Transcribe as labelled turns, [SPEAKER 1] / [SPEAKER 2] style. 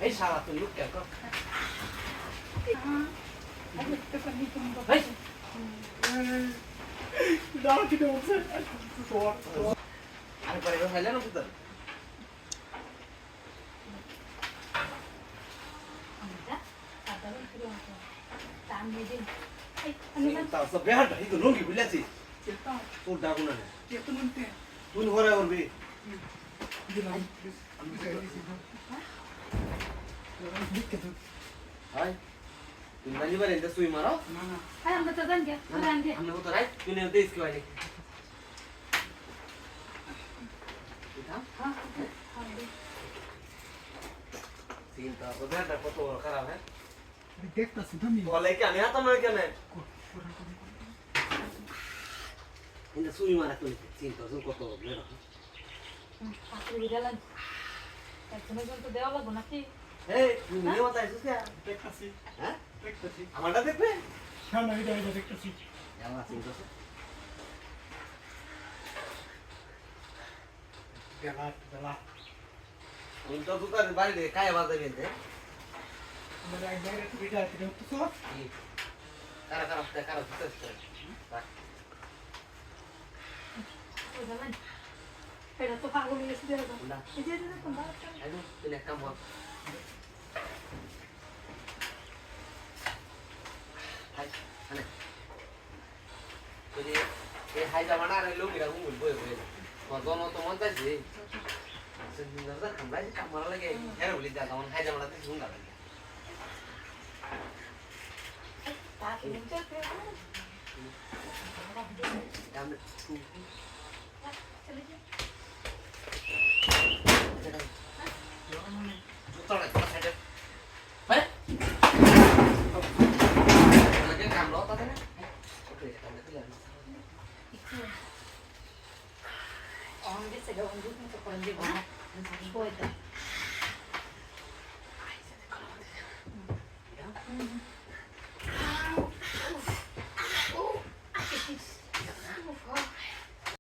[SPEAKER 1] এই শালা তুই লোক কেন আমি পরে খাইলে না বুঝতে বেহারটা এই তো লঙ্গি বুঝলেছি তোর ডাকু না তুই ঘরে করবি Hai, tinggal di mana? Ente suwi maro?
[SPEAKER 2] Mana? Hai, ambil tetan dia. Tetan dia.
[SPEAKER 1] Ambil motor hai, tu ni nanti iski balik. Kita?
[SPEAKER 2] Hah? Ambil.
[SPEAKER 1] Cinta, udah ada foto kerap kan?
[SPEAKER 3] দেখতা সিধমি
[SPEAKER 1] Boleh kan? Ya teman kan? Ente suwi maro tu ni, cinta tu foto bela.
[SPEAKER 2] Aku di jalan. Cuma tu dewa lagu nanti.
[SPEAKER 1] Hey, ni mata itu sih?
[SPEAKER 3] দেখতাছি
[SPEAKER 1] Hah?
[SPEAKER 3] দেখতাছি
[SPEAKER 1] Amanda দেখবে?
[SPEAKER 3] সামনে এটা দেখতাছি
[SPEAKER 1] Yang cinta tu.
[SPEAKER 3] গেলা গেলা
[SPEAKER 1] Cinta tu kan balik deh, kaya banget ente.
[SPEAKER 3] আমরা এক জায়গায় এটা এটা তো
[SPEAKER 1] Kara kita sekarang.
[SPEAKER 2] Di jalan. Ada tu aku lihat dia tu.
[SPEAKER 1] Udah.
[SPEAKER 2] Dia tu kembali.
[SPEAKER 1] Aduh, pilih kamu. Hai, aneh. Jadi, hai zaman ada lu kira aku ngul boy. Mau dono teman tadi. Sebenarnya kembali kamar lagi. Ya boleh dah kawan hai zaman tadi sungai lagi.
[SPEAKER 2] Tak muncul ke?
[SPEAKER 1] Kami. Betul lah, kita saja. Mana? Lagi kamu tadi na? Oke, kamu itu lagi.
[SPEAKER 2] Orang dia sedang unjuk untuk orang dia. Boleh tak?